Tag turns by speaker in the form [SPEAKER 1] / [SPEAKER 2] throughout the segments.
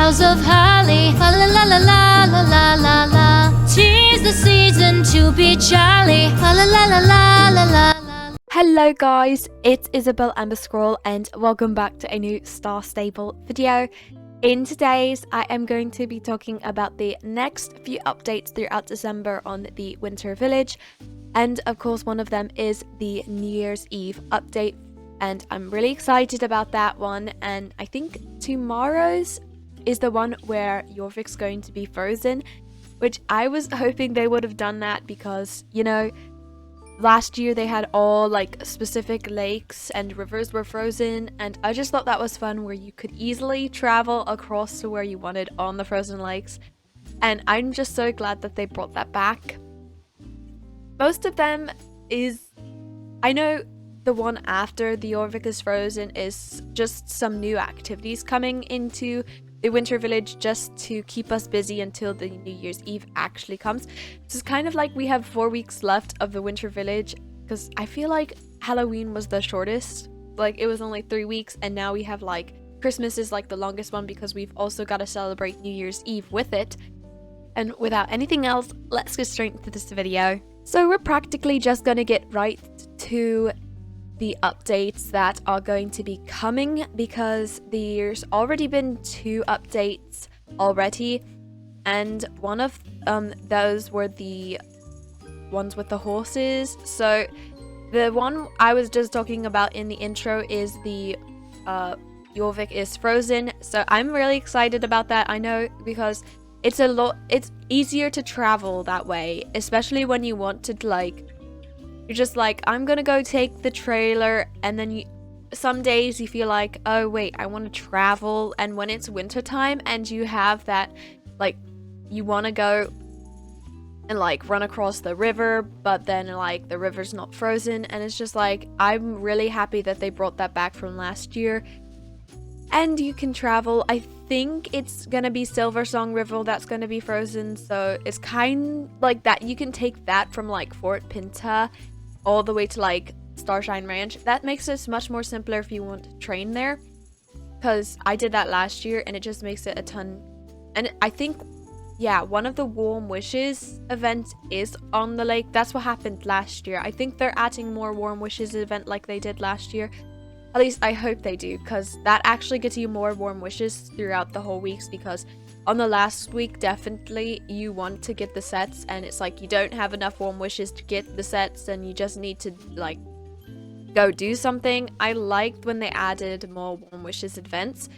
[SPEAKER 1] boughs of holly. La la la la la la la la la. 'Tis the season to be jolly. La la la la la la la.
[SPEAKER 2] Hello guys, it's Isabel Emberscroll and welcome back to a new Star Stable video. In today's, I am going to be talking about the next few updates throughout December on the Winter Village. And of course, one of them is the New Year's Eve update. And I'm really excited about that one. And I think tomorrow's is the one where 𝐤𝐢𝐴𝐺's going to be frozen, which I was hoping they would have done that because, you know, last year they had all like specific lakes and rivers were frozen, and I just thought that was fun where you could easily travel across to where you wanted on the frozen lakes. And I'm just so glad that they brought that back. Most of them is, I know the one after the 𝐤𝐢𝐴𝐺 is frozen is just some new activities coming into the Winter Village just to keep us busy until the New Year's Eve actually comes. So it's kind of like we have 4 weeks left of the Winter Village, because I feel like Halloween was the shortest. Like it was only 3 weeks, and now we have like Christmas is like the longest one because we've also got to celebrate New Year's Eve with it. And without anything else, let's get straight into this video. So we're practically just gonna get right to the updates that are going to be coming, because there's already been 2 updates already, and one of those were the ones with the horses. So the one I was just talking about in the intro is the 𝐤𝐢𝐴𝐺 is frozen. So I'm really excited about that. I know, because it's easier to travel that way, especially when you want to like, you're just like, I'm gonna go take the trailer, and then some days you feel like, oh wait, I want to travel. And when it's winter time and you have that, like, you want to go and like run across the river, but then like the river's not frozen, and it's just like, I'm really happy that they brought that back from last year. And you can travel. I think it's gonna be 𝓼𝓱𝓻𝓼𝓼 that's gonna be frozen, so it's kind like that. You can take that from like Fort Pinta all the way to like Starshine Ranch. That makes it much more simpler if you want to train there, because I did that last year and it just makes it a ton. And I think, yeah, one of the Warm Wishes events is on the lake. That's what happened last year. I think they're adding more Warm Wishes event like they did last year. At least I hope they do, because that actually gets you more Warm Wishes throughout the whole weeks, because on the last week, definitely you want to get the sets, and it's like you don't have enough Warm Wishes to get the sets, and you just need to like go do something. I liked when they added more Warm Wishes events.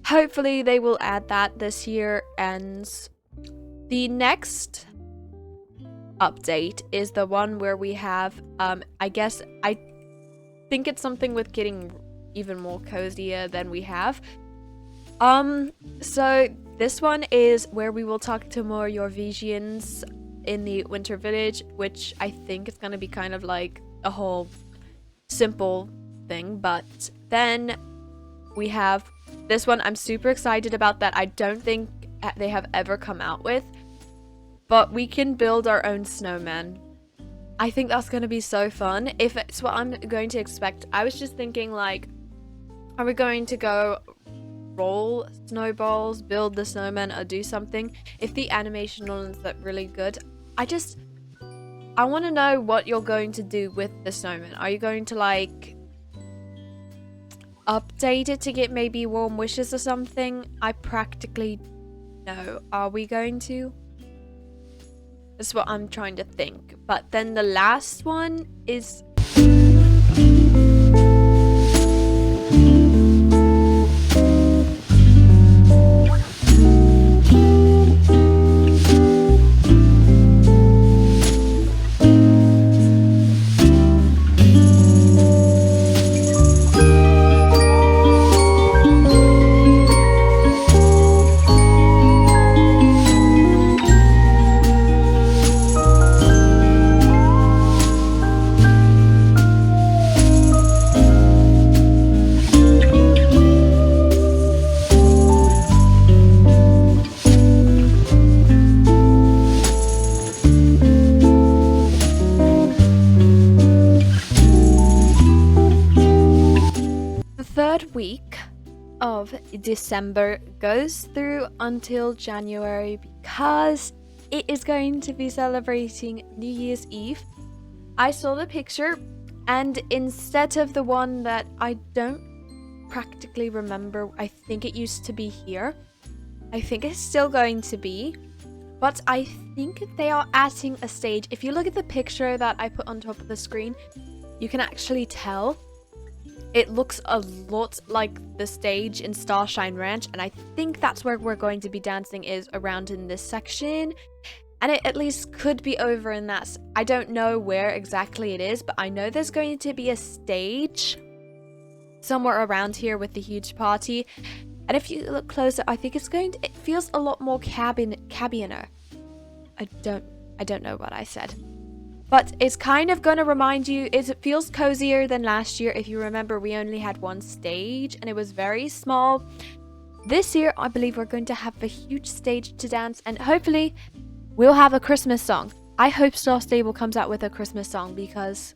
[SPEAKER 2] Hopefully they will add that this year. And the next update is the one where we have, I guess, I think it's something with getting even more cozier than we have. So this one is where we will talk to more 𝐤𝐤𝐴𝐺ians in the Winter Village, which I think is going to be kind of like a whole simple thing. But then we have this one. I'm super excited about that. I don't think they have ever come out with, but we can build our own snowman. I think that's going to be so fun. If it's what I'm going to expect, I was just thinking like, are we going to go roll snowballs, build the snowman, or do something? If the animation ones look really good, I want to know what you're going to do with the snowman. Are you going to like update it to get maybe Warm Wishes or something? I practically know. Are we going to? That's what I'm trying to think. But then the last one is week of December goes through until January because it is going to be celebrating New Year's Eve. I saw the picture, and instead of the one that I don't practically remember, I think it used to be here. I think it's still going to be, but I think they are adding a stage. If you look at the picture that I put on top of the screen, you can actually tell it looks a lot like the stage in Starshine Ranch, and I think that's where we're going to be dancing, is around in this section. And it at least could be over in that. I don't know where exactly it is, but I know there's going to be a stage somewhere around here with the huge party. And if you look closer, I think it feels a lot more cabiner. I don't know what I said. But it's kind of going to remind you, it feels cozier than last year. If you remember, we only had one stage and it was very small. This year, I believe we're going to have a huge stage to dance, and hopefully we'll have a Christmas song. I hope Star Stable comes out with a Christmas song because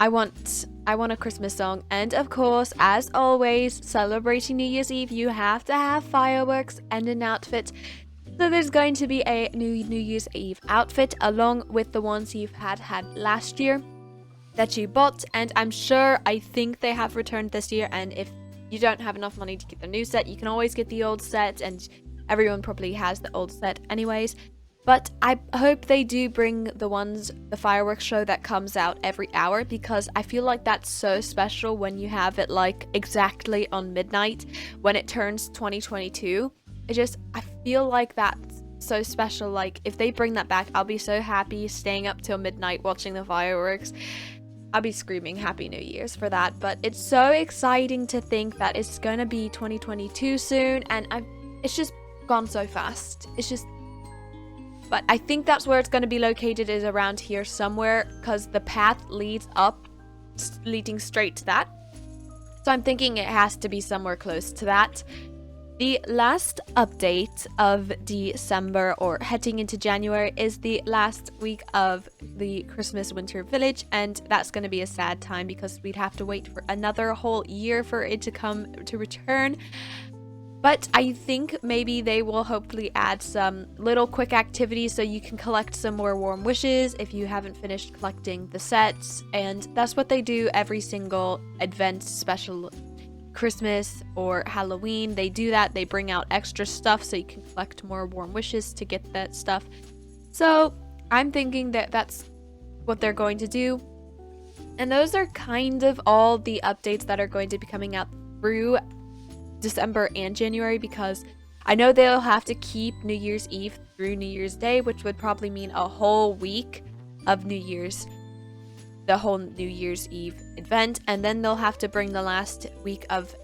[SPEAKER 2] I want a Christmas song. And of course, as always, celebrating New Year's Eve, you have to have fireworks and an outfit. So there's going to be a new New Year's Eve outfit along with the ones you've had last year that you bought. And I think they have returned this year. And if you don't have enough money to get the new set, you can always get the old set, and everyone probably has the old set anyways. But I hope they do bring the fireworks show that comes out every hour, because I feel like that's so special when you have it like exactly on midnight when it turns 2022. I feel like that's so special. Like, if they bring that back, I'll be so happy staying up till midnight watching the fireworks. I'll be screaming Happy New Year's for that. But it's so exciting to think that it's gonna be 2022 soon, and it's just gone so fast. But I think that's where it's going to be located, is around here somewhere, because the path leading straight to that. So I'm thinking it has to be somewhere close to that. The last update of December, or heading into January, is the last week of the Christmas Winter Village, and that's going to be a sad time because we'd have to wait for another whole year for it to return. But I think maybe they will hopefully add some little quick activities so you can collect some more warm wishes if you haven't finished collecting the sets. And that's what they do every single advent, special Christmas or Halloween. They do that. They bring out extra stuff so you can collect more warm wishes to get that stuff. So I'm thinking that that's what they're going to do. And those are kind of all the updates that are going to be coming out through December and January, because I know they'll have to keep New Year's Eve through New Year's Day, which would probably mean a whole week of the whole New Year's Eve event, and then they'll have to bring the last week of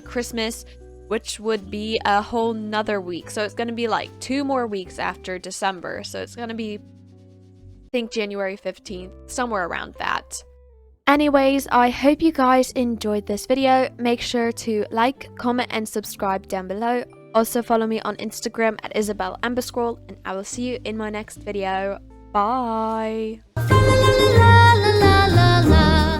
[SPEAKER 2] Christmas, which would be a whole nother week. So it's going to be like 2 more weeks after December. So it's going to be, I think, January 15th, somewhere around that. Anyways, I hope you guys enjoyed this video. Make sure to like, comment, and subscribe down below. Also follow me on Instagram at Isabel Emberscroll, and I will see you in my next video. Bye!
[SPEAKER 1] La la la la la la la.